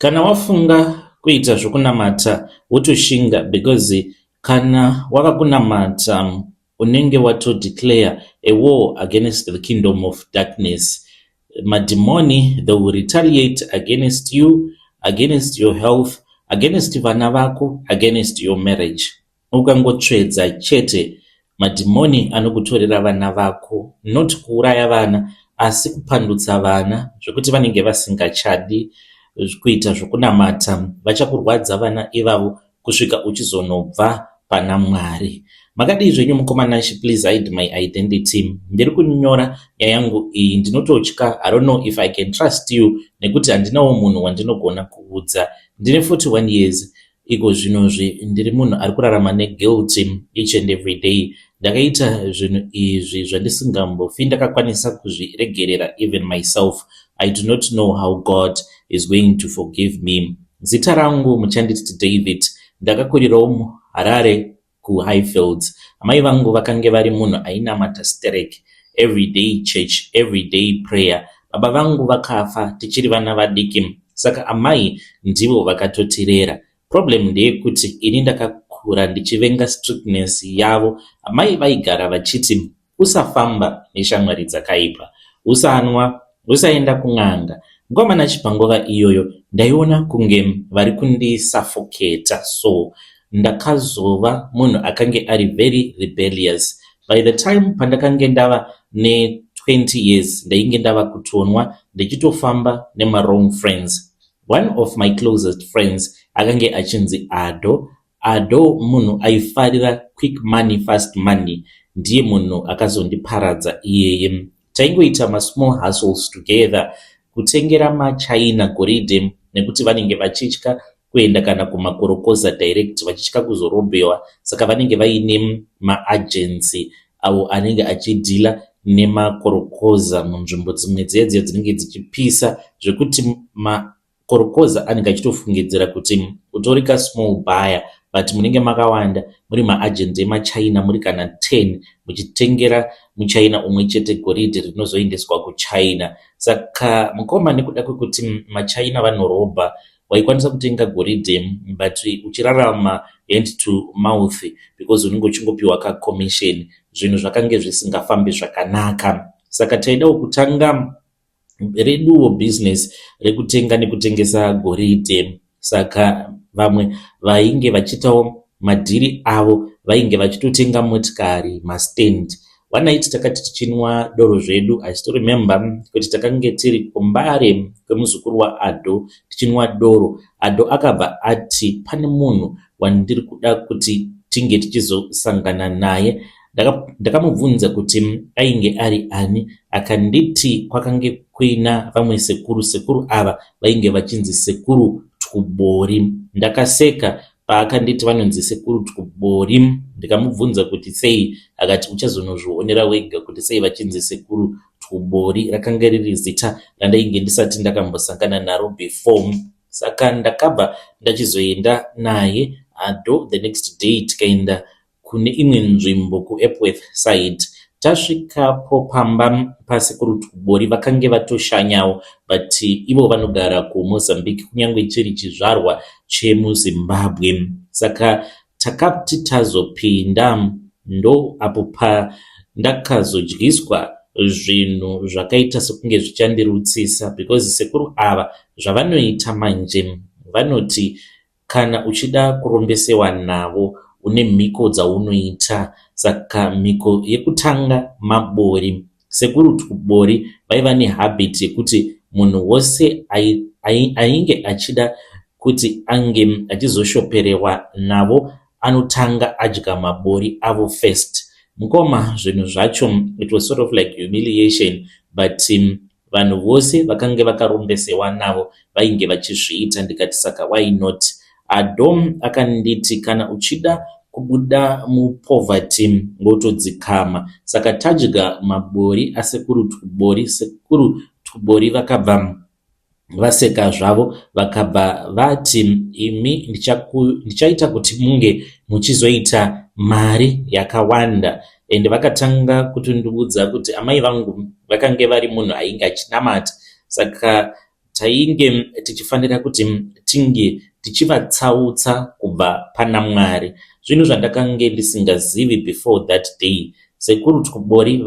Kana wafunga kuita zvokunamata wotoshinga, because kana wakakunamata unenge watodeclare a war against the kingdom of darkness. Madhimoni, they will retaliate against you, against your health, against vana vako, against your marriage. Ukangotsvedza chete, madhimoni anokutorera vana vako, not kuuraya vana asi kupandutsa vana zvokuti vanenge vasingachadi kuita zvokunamata. Vachakurwadza vana ivavo kusvika uchizonobva pana Mwari. Makadii zvenyu mukomana, please hide my identity. Ndiri kunyora nyaya yangu iyi ndinototya. I don't know if I can trust you, nekuti handinawo munhu wandinogona kuudza. Ndine 41 years, iko zvinozvi ndiri munhu ari kurarama neguilt each and every day. Ndakaita zvinhu izvi zvandisingambofi ndakakwanisa kuzviregerera even myself. I do not know how God is going to forgive me. Zita rangu muchanditi David. Ndakakurirawo muHarare kuHighfields. Amai vangu vakange vari munhu ainamata stereki, everyday church, everyday prayer. Baba vangu vakafa tichiri vana vadiki, saka amai ndivo vakatotirera. Problem ndeyekuti ini ndakakura ndichivenga strictness yavo. Amai vaigara vachiti usafamba neshamwari dzakaipa, usanwa, usaenda kun'anga. Ngomana chipangova iyoyo ndaiona kunge vari kundisuffocata, so ndakazova munhu akange ari very rebellious. By the time pandakange ndava ne20 years ndainge ndava kutonwa ndichitofamba nema-wrong friends. One of my closest friends akange achinzi Ado munhu aifarira quick money, fast money. Ndiye munhu akazondiparadza iyeye. Taingoita ma-small hustles together, kutengera maChina goridhe, nekuti vanenge vachitya kuenda kana kumakorokoza direct, vachitya kuzorobewa. Saka vanenge vaine maagency avo anenge achidhila nemakorokoza munzvimbo dzimwe dzedzo dzinenge dzichipisa, zvekuti makorokoza anenge achitofungidzira kuti utori ka-small buyer, but munenge makawanda, muri maagent emaChina, muri kana 10 muchitengera muChina umwe chete goridhe rinozoendeswa kuChina. Saka mukoma nekuda kwekuti maChina vanorobha, waikwanisa kutenga goridhe but uchirarama hand to mouth, because unenge uchingopiwa ka-commission. Zvinhu zvakange zvisingafambi zvakanaka. Saka taidawo kutanga reduwo business rekutenga nekutengesa goridhe. Saka vamwe vainge vachitawo madhiri avo vainge vachitotenga motikari, mastand. One night takati tichinwa doro zvedu, I still remember kuti takange tiri kumbare kwemuzukuru waAdo tichinwa doro. Ado akabva ati pane munhu wandiri kuda kuti tinge tichizosangana naye. Ndakamubvunza kuti ainge ari ani, akanditi kwakange kuina vamwe sekuru ava vainge vachinzi Sekuru Tubori. Ndakaseka paakanditi vanonzi Sekuru Tubori. Ndikamubvunza kuti sei, akati uchazonozvionera wega kuti sei vachinzi Sekuru Tubori. Rakanga riri zita randainge ndisati ndakambosangana naro before. Saka ndakabva ndachizoenda naye Ado. The next day tikaenda kune imwe nzvimbo kuEpworth side. Tasvikapo pamba paSekuru Tubori vakange vatoshanyawo, but ivo vanogara kuMozambique, kunyange chiri chizvarwa chemuZimbabwe. Saka takati tazopinda, ndo apo pandakazodyiswa zvinhu zvakaita sekunge zvichandirutsisa, because sekuru ava zvavanoita manje vanoti kana uchida kurombesewa navo une mhiko dzaunoita. Saka mhiko yekutanga mabori. Sekuru Tubori vaiva nehabit yekuti munhu wose ainge achida kuti ange achizoshoperewa navo anotanga adya mabori avo first. Mukoma zvinhu zvacho, it was sort of like humiliation, but vanhu vose vakange vakarombesewa navo vainge vachizviita. Ndikati saka why not. Ado akanditi kana uchida kubuda mupoverty ngotodzikama. Saka tadya mabori aSekuru Tubori. Sekuru Tubori vakabva vaseka zvavo, vakabva vati imi ndichaita kuti munge muchizoita mari yakawanda. And vakatanga kutondiudza kuti amai vangu vakange vari munhu ainge achinamata. Saka tainge tichifanira kuti tinge tichivatsautsa kubva pana Mwari, zvinhu zvandakange ndisingazivi before that day. Sekuru Twubori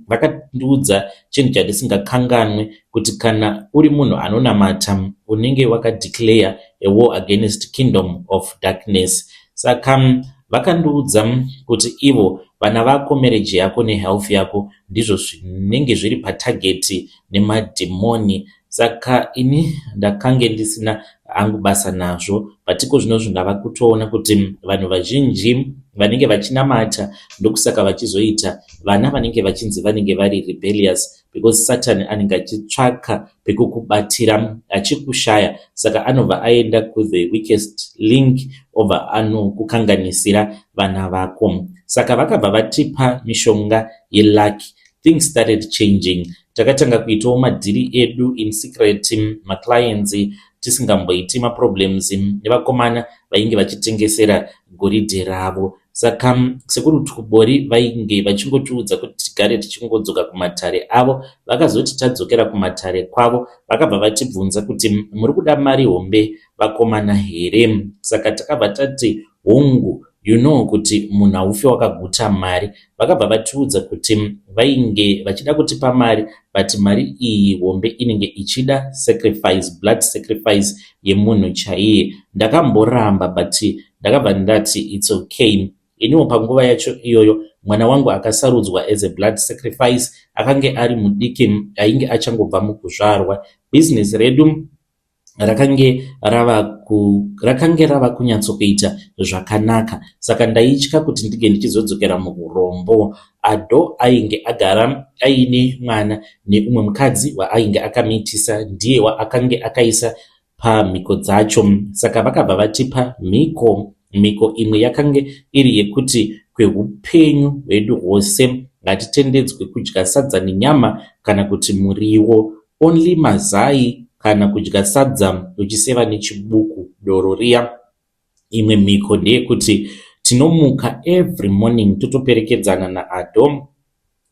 vakandiudza chinhu chandisingakanganwe kuti kana uri munhu anonamata unenge wakadeclare a war against kingdom of darkness. Saka vakandiudza kuti ivo vana vako, marriage yako nehealth yako ndizvo zvinenge zviri patageti nemadhimoni. Saka ini ndakange ndisina angu basa nazvo, patiko zvinozvo ndava kutoona kuti vanhu vazhinji vanenge vachinamata ndokusaka vachizoita vana vanenge vachinzi vanenge vari rebellious, because Satan anenge achitsvaka pekukubatira achikushaya, saka anobva aenda ku the weakest link obva anokukanganisira vana vako. Saka vakabva vatipa mishonga yelucky. Things started changing. Takatanga kuitawo madhiri edu in secret, maclients tisingamboiti maproblems nevakomana vainge vachitengesera goridhe ravo. Saka Sekuru Twubori vainge vachingotiudza kuti tigare tichingodzoka kumatare avo. Vakazoti tadzokera kumatare kwavo vakabva vatibvunza kuti muri kuda mari hombe vakomana here? Saka takabva tati hongu, kuti munhu haufi wakaguta mari. Vakabva vatiudza kuti vainge vachida kutipa mari, but mari iyi hombe inenge ichida sacrifice, blood sacrifice yemunhu chaiye. Ndakamboramba, but ndakabva ndati it's okay. Iniwo panguva yacho iyoyo mwana wangu akasarudzwa as a blood sacrifice, akange ari mudiki ainge achangobva mukuzvarwa. Business redu rakange rava kunyatsokuita zvakanaka, saka ndaitya kuti ndige ndichizodzokera muurombo. Ado ainge agara aine mwana neumwe mukadzi waainge akamitisa, ndiye waakange akaisa pamhiko dzacho. Saka vakabva vatipa mhiko imwe yakange iri yekuti kweupenyu hwedu hwose ngatitendedzwe kudya sadza nenyama kana kuti muriwo, only mazai kana kudya sadza uchiseva nechibuku, doro riya. Imwe mhiko ndeyekuti tinomuka every morning totoperekedzana naAdho,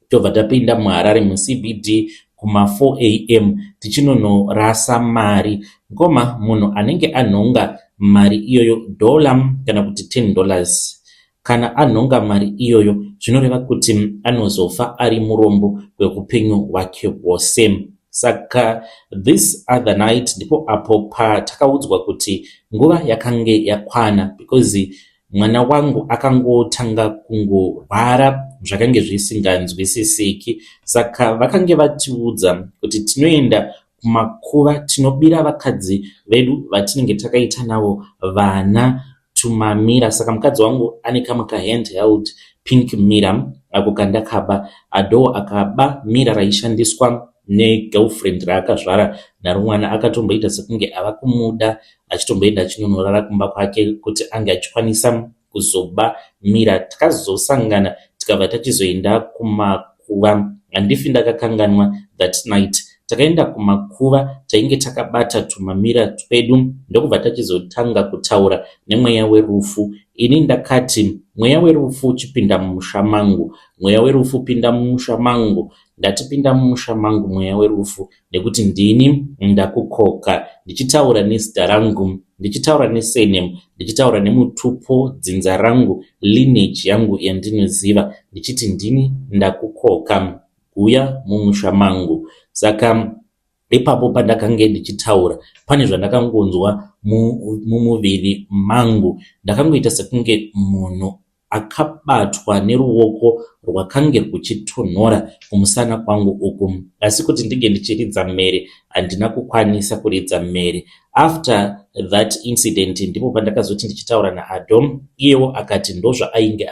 tobva tapinda muHarare muCBD kuma 4 am tichinonorasa mari. Ngoma munhu anenge anhonga mari iyoyo $1 kana kuti $10, kana anhonga mari iyoyo zvinoreva kuti anozofa ari murombo kweupenyu hwake hwose. Saka this other night ndipo apo patakaudzwa kuti nguva yakange yakwana, because mwana wangu akangotanga kungorwara zvakange zvisinganzwisisiki. Saka vakange vatiudza kuti tinoenda kumakuva tinobira vakadzi vedu vatinenge takaita navo vana tumamira. Saka mukadzi wangu ane kamwe handheld pink mirror ako kandakaba. Adho akaba mira raishandiswa negirlfriend raakazvara naro mwana, akatomboita sekunge ava kumuda, achitomboenda achindonorara kumba kwake kuti ange achikwanisa kuzoba mira. Takazosangana tikabva tachizoenda kumakuva. Handifi ndakakanganwa that night. Takaenda kumakuva, tainge takabata tumamira twedu ndokubva tachizotanga kutaura nemweya werufu. Ini ndakati mweya werufu chipinda mumusha mangu, mweya werufu pinda mumusha mangu. Ndatipinda mumusha mangu mweya werufu, nekuti ndini ndakukoka, ndichitaura nezita rangu, ndichitaura nesurname, ndichitaura nemutupo, dzinza rangu, lineage yangu yandinoziva, ndichiti ndini ndakukoka, uya mumusha mangu. Saka ipapo pandakange ndichitaura, pane zvandakangonzwa mumuviri mangu. Ndakangoita sekunge munhu akabatwa neruoko rwakange ruchitonhora kumusana kwangu uku, asi kuti ndige ndichiridza mere handina kukwanisa kuridza mere. After that incident ndipo pandakazoti ndichitaura naAdho, iyewo akati ndozvaainge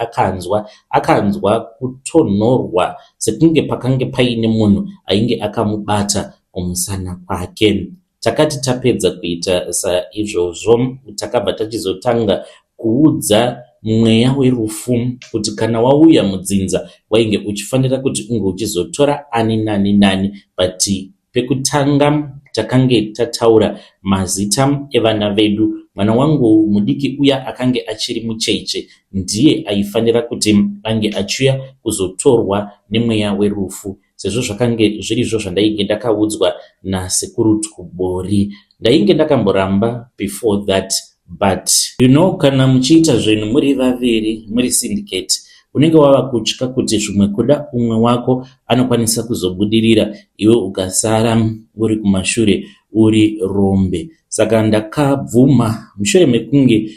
akanzwa kutonhorwa sekunge pakange paine munhu ainge akamubata kumusana kwake. Takati tapedza kuita saizvozvo, takabva tachizotanga kuudza mweya werufu kuti kana wauya mudzinza wainge uchifanira kuti unge uchizotora ani nani, but pekutanga takange tataura mazita evana vedu. Mwana wangu mudiki uya akange achiri mucheche ndiye aifanira kuti ange achiuya kuzotorwa nemweya werufu. sezvo zvakange zvirizvo zvandainge ndakaudzwa nasekuru Tukubori. Ndainge ndakamboramba before that, but kana muchiita zvinhu muri vaviri muri syndicate, unenge wava kutya kuti zvimwe kuda umwe wako anokwanisa kuzobudirira, iwe ukasara uri kumashure uri rombe. Saka ndakabvuma. Mushure mekunge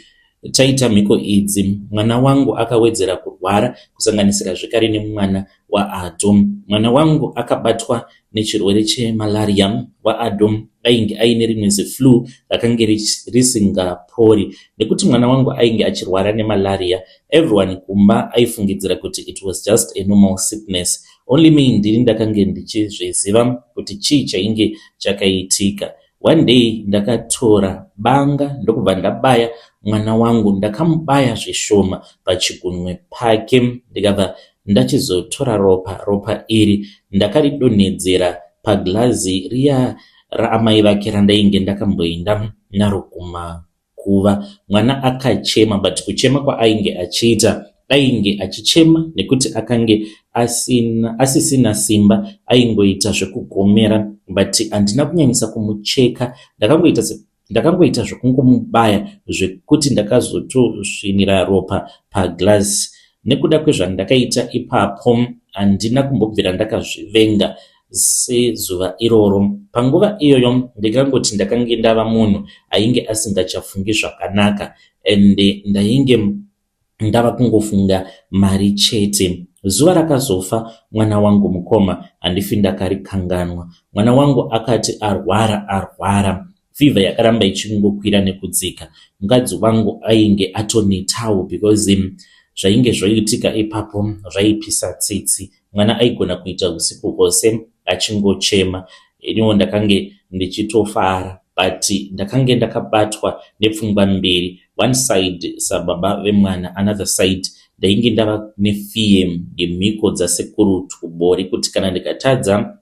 taita mhiko idzi, mwana wangu akawedzera kurwara, kusanganisira zvekare nemwana waAdom. Mwana wangu akabatwa nechirwere chemalaria. waAdom ainge aine rimwe ziflu rakange risingapori. Nekuti mwana wangu ainge achirwara nemalaria, everyone kumba aifungidzira kuti it was just a normal sickness. Only me ndiri ndakange ndichizviziva kuti chii chainge chakaitika. One day ndakatora banga ndokubva ndabaya mwana wangu, ndakamubaya zvishoma pachigunwe pake. Ndikabva ndachizotora ropa iri ndakaridonhedzera paglazi riya raamai vake randainge ndakamboenda naro kumakuva. Mwana akachema, but kuchema kwaainge achiita, ainge achichema nekuti akange asisina simba, aingoita zvekugomera, but handina kunyanyisa kumucheka. Ndakangoita zvekungomubaya zvekuti ndakazotosvinira ropa paglazi. Nekuda kwezvandakaita ipapo, handina kumbobvira ndakazvivenga sezuva iroro. Panguva iyoyo ndikangoti ndakange ndava munhu ainge asingachafungi zvakanaka, ende ndainge ndava kungofunga mari chete. Zuva rakazofa mwana wangu mukoma, handifi ndakarikanganwa. Mwana wangu akati arwara, fever yakaramba ichingokwira nekudzika. Mukadzi wangu ainge atonetawo because zvainge zvoitika ipapo zvaipisa tsitsi. Mwana aigona kuita usiku hwose achingochema. Iniwo ndakange ndichitofara, but ndakange ndakabatwa nepfungwa mbiri. One side sababa vemwana, another side ndainge ndava nefear yemhiko dzasekuru Tukubori, kuti kana ndikatadza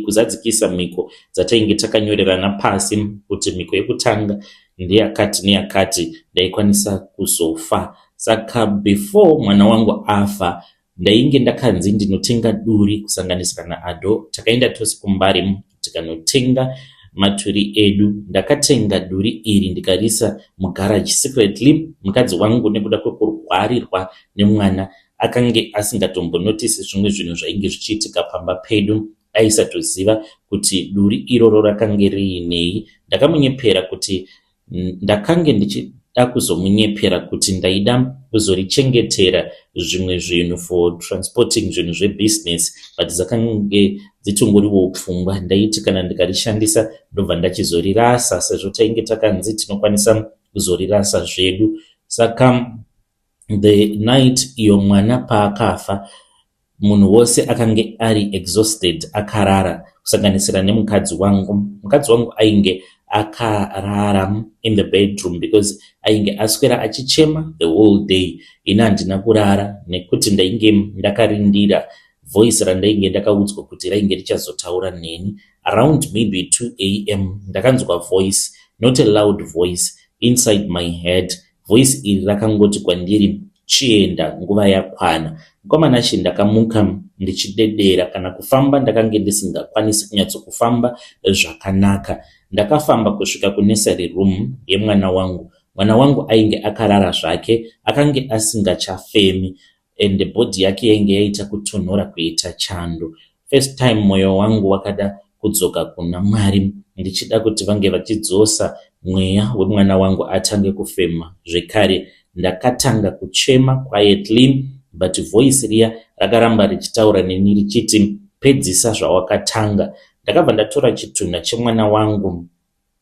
kuzadzikisa mhiko dzatainge takanyorerana pasi kuti mhiko yekutanga ndeyakati neyakati, ndaikwanisa kuzofa. Saka before mwana wangu afa, ndainge ndakanzi ndinotenga duri kusanganisira naAdo. Takaenda tose kuMbari tikanotenga maturi edu. Ndakatenga duri iri ndikarisa mugaraji secretly. Mukadzi wangu nekuda kwekurwarirwa nemwana akange asingatombonotisi zvimwe zvinhu zvainge zvichiitika pamba pedu, aisatoziva kuti duri iroro rakange riinei. Ndakamunyepera kuti ndakange ndichida kuzomunyepera kuti ndaida kuzorichengetera zvimwe zvinhu for transporting zvinhu zvebusiness, but dzakange dzitongoriwo pfungwa. Ndaiti kana ndikarishandisa ndobva ndachizorirasa, sezvo tainge takanzi tinokwanisa kuzorirasa zvedu. Saka the night iyo mwana paakafa, munhu wose akange ari exhausted, akarara, kusanganisira nemukadzi wangu. Mukadzi wangu ainge akarara in the bedroom because ainge aswera achichema the whole day. Ina handina kurara nekuti ndainge ndakarindira voice randainge ndakaudzwa kuti rainge richazotaura neni around maybe 2 am. Ndakanzwa voice, not a loud voice, inside my head. Voice iri rakangoti kwandiri, chienda, nguva yakwana. Mukomana chi ndakamuka ndichidedera. Kana kufamba ndakange ndisingakwanisi kunyatsokufamba zvakanaka. Ndakafamba kusvika kunursery room yemwana wangu. Mwana wangu ainge akarara zvake, akange asingachafemi, and body yake yainge yaita kutonhora kuita chando. First time mwoyo wangu wakada kudzoka kuna Mwari, ndichida kuti vange vachidzosa mweya wemwana wangu atange kufema zvekare. Ndakatanga kuchema quietly, but voice riya rakaramba richitaura neni richiti, pedzisa zvawakatanga. Ndakabva ndatora chitunha chemwana wangu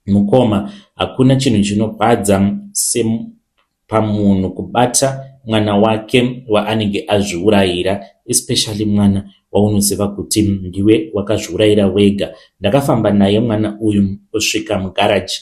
mukoma. Hakuna chinhu chinorwadza sepamunhu kubata mwana wake waanenge azviurayira, especially mwana waunoziva kuti ndiwe wakazviurayira wega. Ndakafamba naye mwana uyu kusvika mugaraji.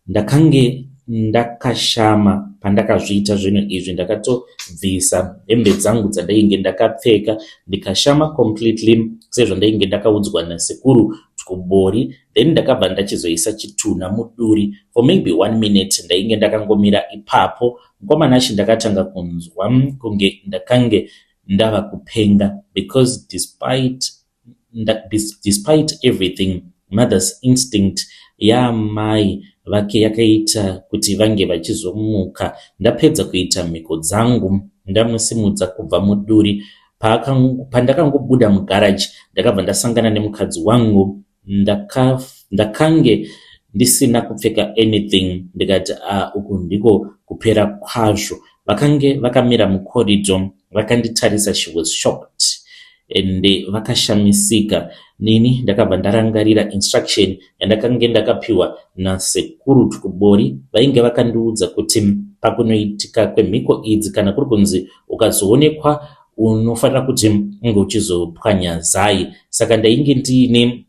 Ndakange ndakashama pandakazviita zvinhu izvi. Ndakatobvisa hembe dzangu dzandainge ndakapfeka ndikashama completely sezvo ndainge ndakaudzwa nasekuru Tukubori. Then ndakabva ndachizoisa chitunha muduri for maybe 1 minute. Ndainge ndakangomira ipapo. Mukomana chi ndakatanga kunzwa kunge ndakange ndava kupenga, because despite despite everything, mother's instinct yaamai vake yakaita kuti vange vachizomuka. Ndapedza kuita mhiko dzangu, ndamusimudza kubva muduri. Pandakangobuda mugaraji, ndakabva ndasangana nemukadzi wangu. Ndakange ndisina kupfeka anything. Ndikati uku ndiko kupera kwazvo. Vakange vakamira mucorridor vakanditarisa. She was shocked and vakashamisika. Nini ndakabva ndarangarira instruction yandakange ndakapiwa naSecurity Kubori. Vainge vakandiudza kuti pakunoitika kwemhiko idzi, kana kuri kunzi ukazoonekwa unofanira kuti unge uchizopwanya zai. Saka ndainge ndiine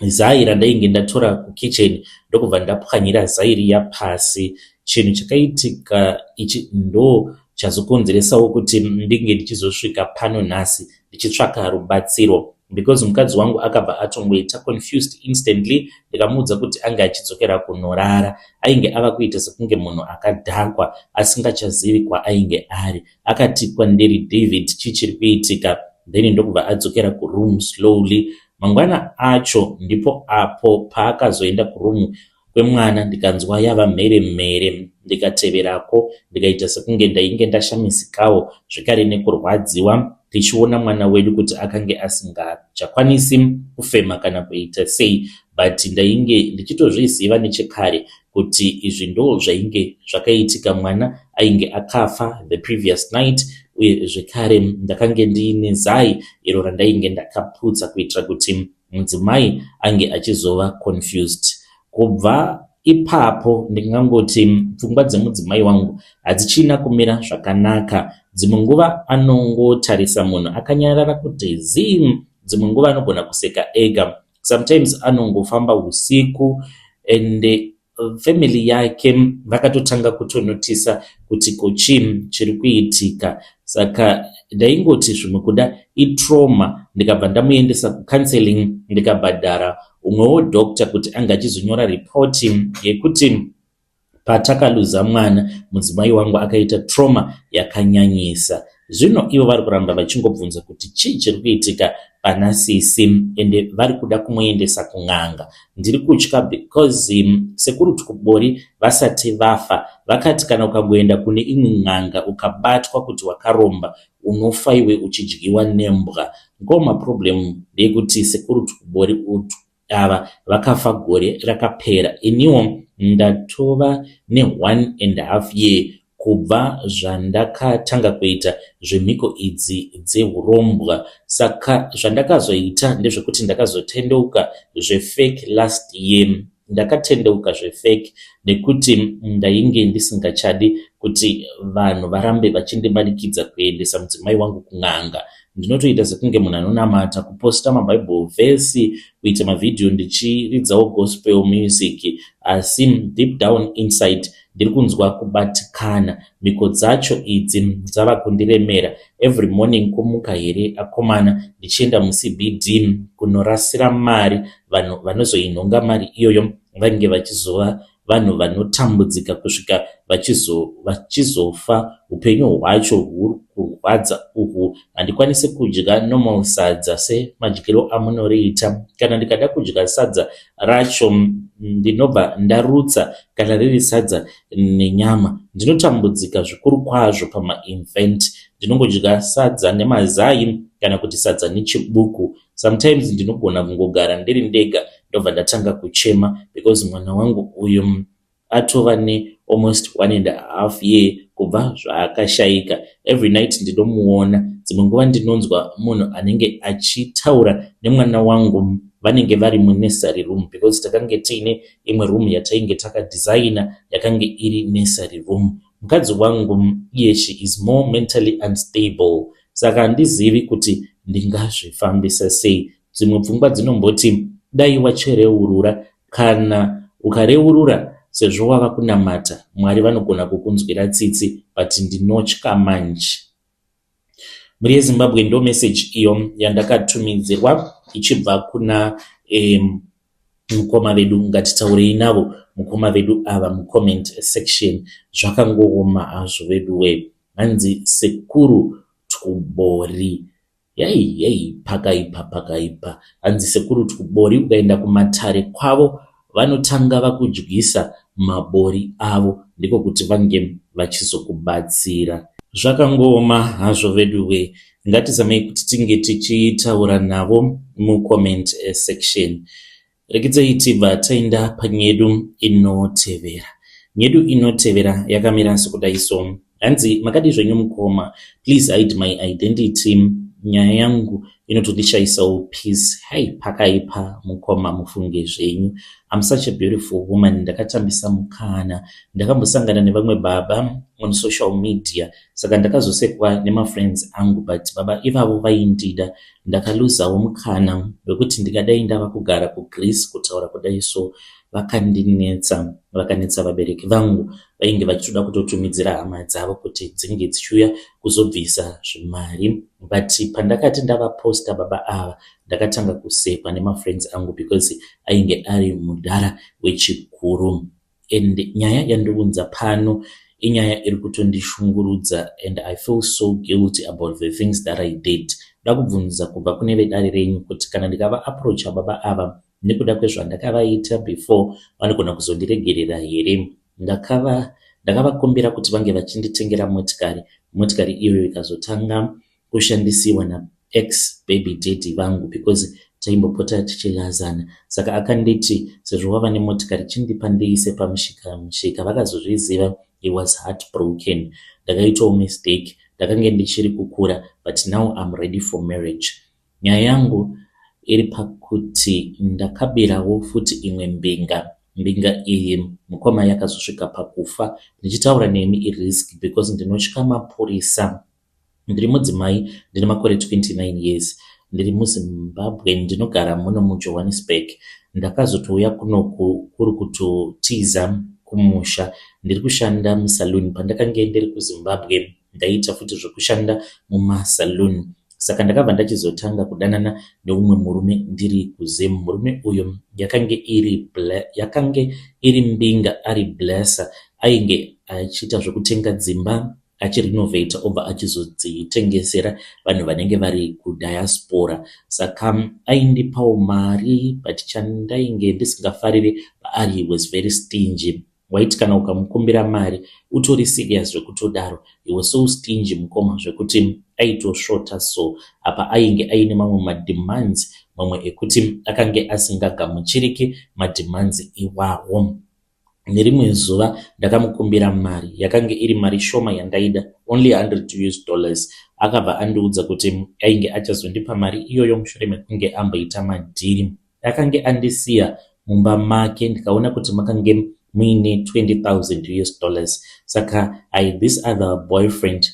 zai randainge ndatora kukitchen ndokubva ndapwanyira zai riya pasi. Chinhu chakaitika ichi ndo chazokonzeresawo kuti ndinge ndichizosvika pano nhasi ndichitsvaka rubatsiro, because mukadzi wangu akabva atongoita confused instantly. Ndikamuudza kuti anga achidzokera kunorara. Ainge ava kuita sekunge munhu akadhakwa asingachazivi kwaainge ari. Akati kwandiri, David, chichiri kuitika? Then ndokubva adzokera kuroom slowly. Mangwana acho ndipo apo paakazoenda kuroom kwemwana ndikanzwa yava mhere. Ndikateverako ndikaita sekunge ndainge ndashamisikawo zvekare nekurwadziwa, tichiona mwana wedu kuti akange asingachakwanisi kufema kana kuita sei. But ndainge ndichitozviziva nechekare kuti izvi ndo zvainge zvakaitika. Mwana ainge akafa the previous night, uye zvekare ndakange ndiine zai iro randainge ndakaputsa kuitira kuti mudzimai ange achizova confused. Kubva ipapo ndingangoti pfungwa dzemudzimai wangu hadzichina kumira zvakanaka. Dzimwe nguva anongotarisa munhu akanyarara kuti zim, dzimwe nguva anogona kuseka ega, sometimes anongofamba usiku. And family yake vakatotanga kutonotisa kuti kochim chiri kuitika. Saka ndaingoti zvimwe kuda itrauma. Ndikabva ndamuendesa kucounseling, ndikabhadhara umwewo doctor kuti anga achizonyora ripoti yekuti patakaluza mwana mudzimai wangu akaita trauma yakanyanyisa. Zvino ivo vari kuramba vachingobvunza kuti chii chiri kuitika pana sisi, ende vari kuda kumuendesa kun'anga. Ndiri kutya because Security Kubori vasati vafa vakati kana ukagoenda kune imwe n'anga ukabatwa kuti wakaromba unofa iwe uchidyiwa nembwa. Ngoma problem ndeyekuti Security Kubori ava vakafa gore rakapera. Iniwo ndatova ne1.5 year kubva zvandakatanga kuita zvemhiko idzi dzehurombwa. Saka zvandakazoita ndezvekuti ndakazotendeuka zvefake last year. Ndakatendeuka zvefake nekuti ndainge ndisingachadi kuti vanhu varambe vachindimanikidza kuendesa mudzimai wangu kun'anga. Ndinotoita sekunge munhu anonamata, kuposta maBible verse, kuita mavideo ndichiridzawo gospel music, asi deep down inside ndiri kunzwa kubatikana. Mhiko dzacho idzi dzava kundiremera. Every morning kumuka here akomana ndichienda muCBD kunorasira mari. Vanhu vanozoinhonga mari iyoyo vange vachizova vanhu vanotambudzika kusvika vachizofa. Upenyu hwacho huri kurwadza uhu. Handikwanisi kudya normal sadza semadyiro amunoriita. Kana ndikada kudya sadza racho ndinobva ndarutsa. Kana riri sadza nenyama ndinotambudzika zvikuru kwazvo pamainvent. Ndinongodya sadza nemazai kana kuti sadza nechibuku. Sometimes ndinogona kungogara ndiri ndega ndobva ndatanga kuchema because mwana wangu uyu atova ne almost 1.5 year kubva zvaakashaika. Every night ndinomuona. Dzimwe nguva ndinonzwa munhu anenge achitaura nemwana wangu vanenge vari munursery room, because takange tiine imwe room yatainge takadesigna yakange iri nursery room. Mukadzi wangu iye she is more mentally unstable. Saka handizivi kuti ndingazvifambisa sei. Dzimwe pfungwa dzinomboti dai wachireurura. Kana ukareurura sezvo wava kunamata, Mwari vanogona kukunzwira tsitsi, but ndinotya manje. Muri yeZimbabwe ndo message iyo yandakatumidzirwa ichibva kuna mukoma vedu. Ngatitaurei navo mukoma vedu ava mucomment section. Zvakangooma hazvo vedu we. Hanzi Security Kubori. pakaipa hanzi sekuruti kubori ukaenda kumatare kwavo vanotanga vakudyisa mabori avo ndiko kuti vange vachizokubatsira. Zvakangoma hazvo veduwe, ngatizamei kuti tinge tichitaura navo mucomment section. Rekedzei tibva taenda panyedu inotevera. Nyedu inotevera yakamira sekudai so. Hanzi makadi zvenyu mukoma, please hide my identity. Nyaya yangu inotondishaisawo peace. Pakaipa mukoma, mufunge zvenyu. I'm such a beautiful woman. Ndakatambisa mukana, ndakambosangana nevamwe baba on social media, saka ndakazosekwa nemafriends angu, but baba ivavo vaindida. Ndakaluzawo mukana wekuti ndikadai ndava kugara kuGreece kutaura kudai so, vakanetsa vabereki vangu vainge vachitoda kutotumidzira hama dzavo kuti dzinge dzichiuya kuzobvisa zvimari, but pandakati ndavaposta baba ava ndakatanga kusekwa nemafriends angu because ainge ari mudhara wechikuru. And nyaya yandiunza pano inyaya iri kutondishungurudza, and I feel so guilty about the things that I did. Ndakubvunza kubva kune vedare renyu kuti kana ndikava approacha baba ava nekuda kwezvandakavaita before vanogona kuzondiregerera here. Ndakavakumbira kuti vange vachinditengera motikari iyoyo ikazotanga kushandisiwa na ex baby daddy vangu because taimbopota tichilazana. Saka akanditi sezvo wava nemotikari chindipa ndiise pamushika. Vakazozviziva, he was heartbroken. Ndakaitawo mistake, ndakange ndichiri kukura, but now I'm ready for marriage. Nyaya yangu iri pakuti ndakabirawo futi imwe mbinga iyi mukoma yakazosvika pakufa. Ndichitaura nemi irisk because ndinotya mapurisa. Ndiri mudzimai, ndine makore 29 years, ndiri muZimbabwe, ndinogara muno muJohannesburg. Ndakazotouya kunoku kuri kutotiza kumusha. Ndiri kushanda musaluni. Pandakange ndiri kuZimbabwe ndaita futi zvokushanda mumasaluni. Saka ndakabva ndachizotanga kudanana neumwe murume ndiri kuZim. Murume uyo yakange iri mbinga, ari blesser. Ainge achiita zvokutenga dzimba, achirenovate obva achizodzitengesera vanhu vanenge vari kudiaspora. Saka aindipawo mari, but chandainge ndisingafariri paari, he was very stingy. Waiti kana ukamukumbira mari utori serious zvekutodaro, he was so stingy mukoma zvekuti aitosvota. So apa ainge aine mamwe mademands, mamwe ekuti akange asingagamuchiriki mademands iwawo. Nerimwe zuva ndakamukumbira mari, yakange iri mari shoma yandaida, only $100. Akabva andiudza kuti ainge achazondipa mari iyoyo mushure mekunge amboita madhiri. Akange andisiya mumba make, ndikaona kuti makange muine $20,000. Saka this other boyfriend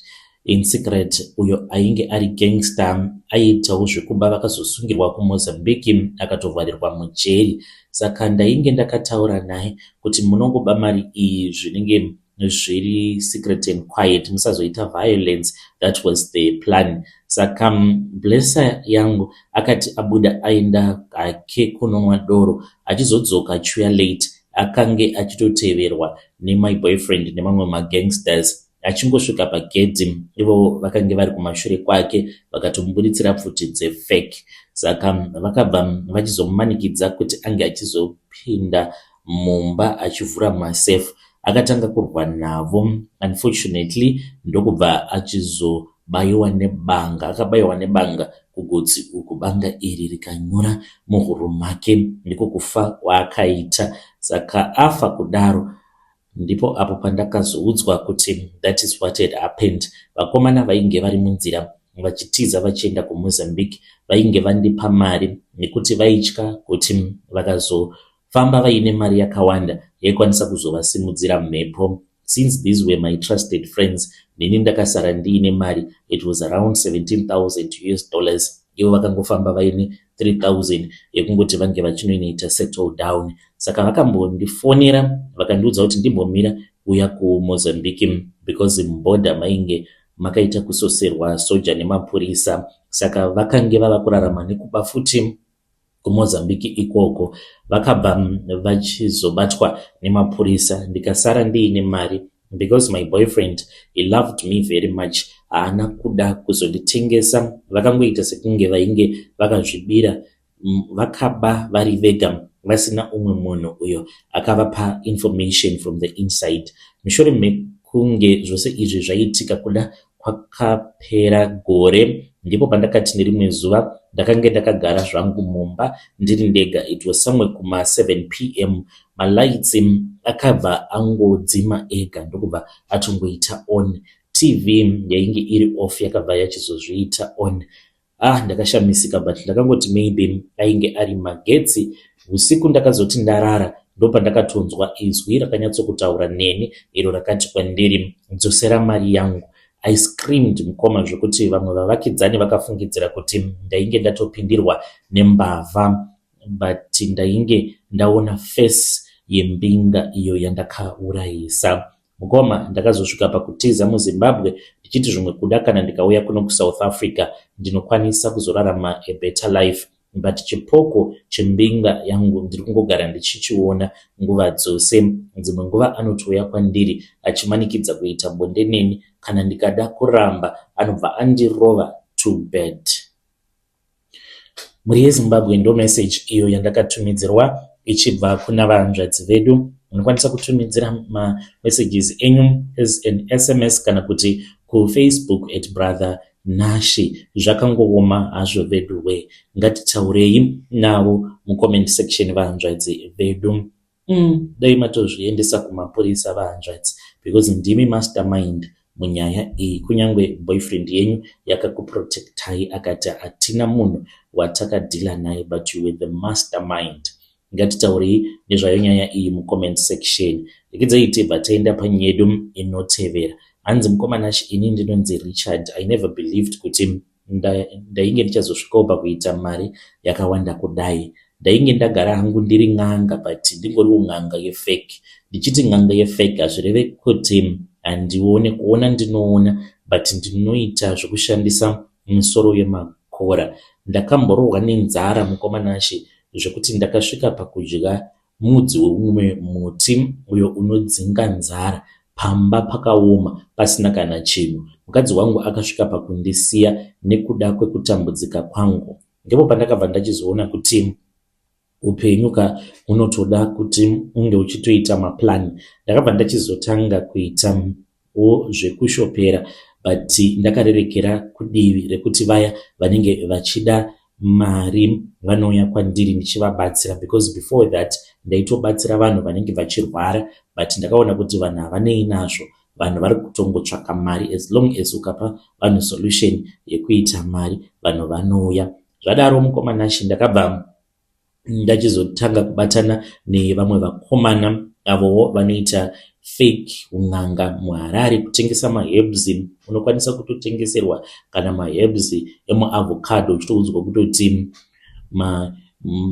in secret, uyo ainge ari gangster, aitawo zvekuba vakazosungirwa kuMozambique, akatovharirwa mujeri. Saka ndainge ndakataura naye kuti munongoba mari iyi zvinenge zviri secret and quiet, musazoita violence. That was the plan. Saka blesser yangu akati abuda aenda hake kunonwa doro, achizodzoka achiuya late, akange achitoteverwa nemy boyfriend nemamwe magangsters. Achingosvika pagedhi, ivo vakange vari kumashure kwake, vakatomubuditsira pfuti dzefake. Saka vakabva vachizomumanikidza kuti ange achizopinda mumba achivhura masefu. Akatanga kurwa navo, unfortunately ndokubva achizobayiwa nebanga. Akabayiwa nebanga kugotsi uku, banga iri rikanyura muhuro make, ndiko kufa kwaakaita. Saka afa kudaro, ndipo apo pandakazoudzwa kuti that is what had happened. Vakomana vainge vari munzira vachitiza vachienda kuMozambique vainge vandipa mari nekuti vaitya kuti vakazofamba vaine mari yakawanda yaikwanisa kuzovasimudzira mhepo. Since these were my trusted friends, nini ndakasara ndiine mari. It was around $17,000. Ivo vakangofamba vaine 3,000 yekungoti vange vachinoita settle down. Saka vakambondifonera vakandiudza kuti ndimbomira uya kuMozambique because mboda mainge makaita kusoserwa soja nemapurisa. Saka vakange vava kurarama nekuba futi kuMozambique ikoko. Vakabva vachizobatwa nemapurisa, ndikasara ndiine mari because my boyfriend, he loved me very much. haana kuda kuzonditengesa, vakangoita sekunge vainge vakazvibira vakaba vari vega vasina umwe munhu uyo akavapa information from the inside. Mushure mekunge zvose izvi zvaitika kuda kwakapera gore, ndipo pandakati nerimwe zuva ndakange ndakagara zvangu mumba ndiri ndega. It was somewhere kuma 7 p.m. Malights akabva angodzima ega ndokubva atongoita on. TV yainge iri off yakabva yachizozviita on. Ndakashamisika, but ndakangoti maybe ainge ari magetsi. Usiku ndakazoti ndarara ndopandakatonzwa izwi rakanyatsokutaura neni iro rakati kwandiri, dzosera mari yangu. I screamed mukoma zvokuti vamwe vavakidzani vakafungidzira kuti ndainge ndatopindirwa nembavha, but ndainge ndaona face yembinga iyo yandakaurayisa. Mukoma ndakazosvika pakutiza muZimbabwe ndichiti zvimwe kuda kana ndikauya kuno kuSouth Africa ndinokwanisa kuzorarama a better life, but chipoko chembinga yangu ndiri kungogara ndichichiona nguva dzose. Dzimwe nguva anotouya kwandiri achimanikidza kuita bonde neni, kana ndikada kuramba anobva andirova to bed. Muri yeZimbabwe ndo message iyo yandakatumidzirwa ichibva kuna vahanzvadzi vedu. Unokwanisa kutumidzira messages enyu as an SMS kana kuti ku Facebook @brother Nashi. Zvakangooma hazvo vedu we, ngatitaurei navo mucomment section vahanzvadzi vedu. Dai matozviendesa kumapurisa vahanzvadzi, because ndimi mastermind munyaya iyi. Kunyangwe boyfriend yenyu yakakuprotectai akati hatina munhu watakadhila naye, but you were the mastermind. Ngatitaurei nezvayo nyaya iyi mucomment section. Rekidzai tibva taenda panyedu inotevera. Hanzi mukoma Nashi, ini ndinonzi Richard. I never believed kuti ndainge ndichazosvikawo pakuita mari yakawanda kudai. Ndainge ndagara hangu ndiri ng'anga, but ndingoriwo ng'anga yefake. Ndichiti ng'anga yefake hazvireve kuti handione, kuona ndinoona, but ndinoita zvokushandisa misoro yemakora. Ndakamborohwa nenzara mukoma Nashi zvekuti ndakasvika pakudya mudzi weumwe muti uyo unodzinga nzara pamba pakaoma pasina kana chinhu. Mukadzi wangu akasvika pakundisiya nekuda kwekutambudzika kwangu. Ndipo pandakabva ndachizoona kuti upenyu unotoda kuti unge uchitoita maplan. Ndakabva ndachizotanga kuita zvekushopera, but ndakarerekera kudivi rekuti vaya vanenge vachida mari vanouya kwandiri ndichivabatsira, because before that ndaitobatsira vanhu vanenge vachirwara, but ndakaona kuti vanhu havanei nazvo. Vanhu vari kutongotsvaka mari. As long as ukapa vanhu solution yekuita mari, vanhu vanouya. Zvadaro mukoma Nashi ndakabva ndachizotanga kubatana nevamwe vakomana avo vanoita fake un'anga muHarare, kutengesa maherbs. Unokwanisa kutotengeserwa kana maherbs emuavocado, uchitoudzwa kutoti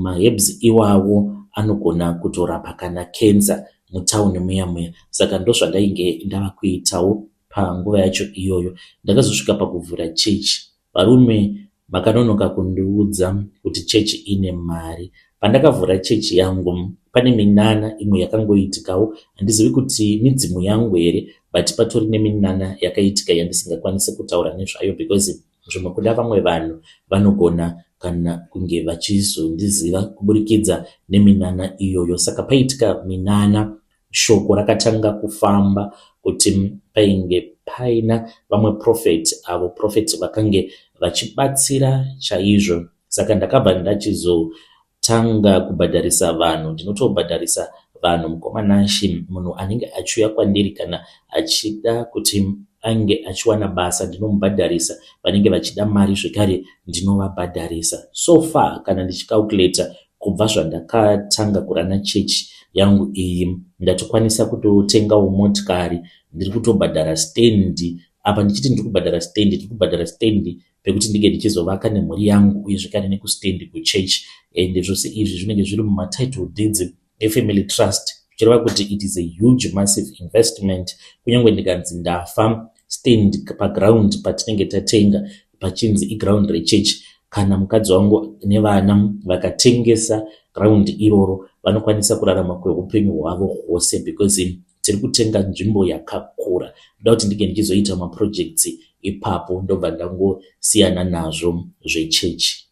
maherbs iwawo anogona kutorapa kana cancer mutauni muya. Saka ndo zvandainge ndava kuitawo panguva yacho iyoyo. Ndakazosvika pakuvhura chechi. Varume vakanonoka kundiudza kuti chechi ine mari. Pandakavhura chechi yangu pane minana imwe yakangoitikawo. Handizivi kuti midzimu yangu here, but patori neminana yakaitika yandisingakwanisi kutaura nezvayo, because zvimwe kuda vamwe vanhu vanogona kana kunge vachizondiziva kuburikidza neminana iyoyo. Saka paitika minana, shoko rakatanga kufamba kuti painge paina vamwe prophet vakange vachibatsira chaizvo. Saka ndakabva ndachizotanga kubhadharisa vanhu. Ndinotobhadharisa vanhu mukoma Nashi. Munhu anenge achiuya kwandiri kana achida kuti ange achiwana basa, ndinomubhadharisa. Vanenge vachida mari zvekare ndinovabhadharisa. So far kana ndichicalculata kubva zvandakatanga kurana chechi yangu iyi, ndatokwanisa kutotengawo motikari. Ndiri kutobhadhara stendi. Apa ndichiti ndiri kubhadhara stendi, ndiri kubhadhara stendi pekuti ndinge ndichizovaka nemhuri yangu, uye zvekare nekustendi kuchechi. And zvose izvi zvinenge zviri mumatitle deeds efamily trust, zvichireva kuti it is a huge massive investment. Kunyange ndikanzi ndafa, stand paground patinenge tatenga pachinzi iground rechechi, kana mukadzi wangu nevana vakatengesa ground iroro vanokwanisa kurarama kweupenyu hwavo hwose, because tiri kutenga nzvimbo yakakura, ndoda kuti ndinge ndichizoita maprojects ipapo ndobva ndangosiyana nazvo zvechechi.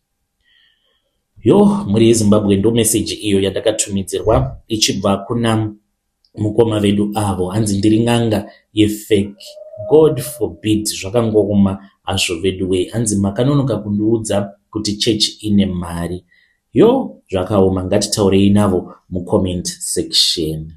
Mhuri yeZimbabwe ndo meseji iyo yandakatumidzirwa ichibva kuna mukoma vedu avo, hanzi ndiri n'anga yefake. God forbid, zvakangoma hazvo vedu we, hanzi makanonoka kundiudza kuti chechi ine mari. Zvakaoma, ngatitaurei navo mucomment section.